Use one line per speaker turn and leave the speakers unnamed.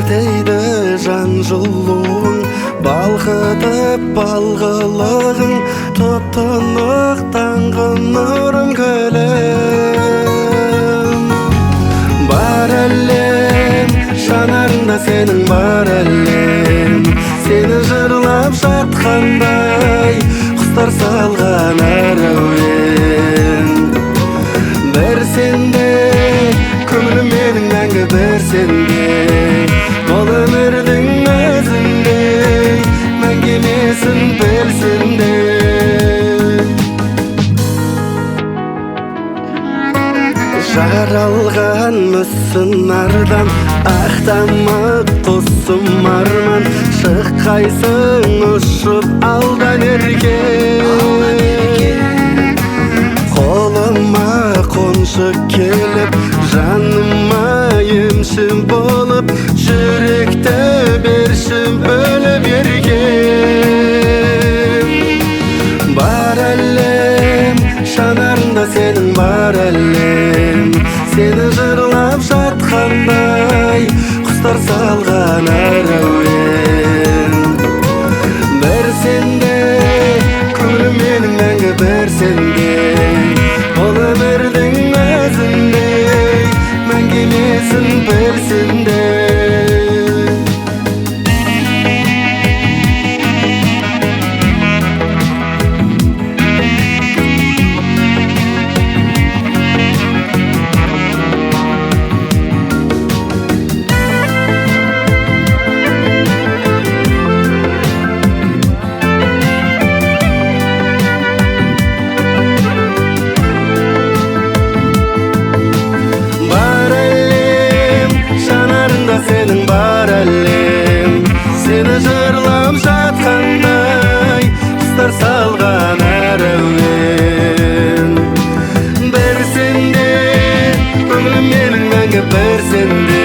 дейді жан жылуың, балқытып балғылығың, тұтынық таңғы нұрым гүлім. Бар әлем, жанарында сенің бар әлем, сені жырлап жатқандай құстар салған әр әуен. Бір сенде көңілім менің мәңгі, бір сенде бұл өмірдің өзіндей мәңгі емесін білсін де. Жаралған мүсін нардан, ақтамық құсым арман, шыққайсың ұшып алдан ерген. Қолыма қоншы келіп, жаныма емші болып, жүректі берші бөліп ерген. Бар әлем, жанарында сенің бар әлем, сені жырлап жатқандай құстар салған әр әуен. Бір сенде көңілім менің мәңгі, бір сенде бұл өмірдің өзіндей мәңгі емесін білсін де. Сенің бар әлем, сені жырлап жатқандай құстар салған әр әуен. Бір сенде көңілім менің мәңгі, бір сенде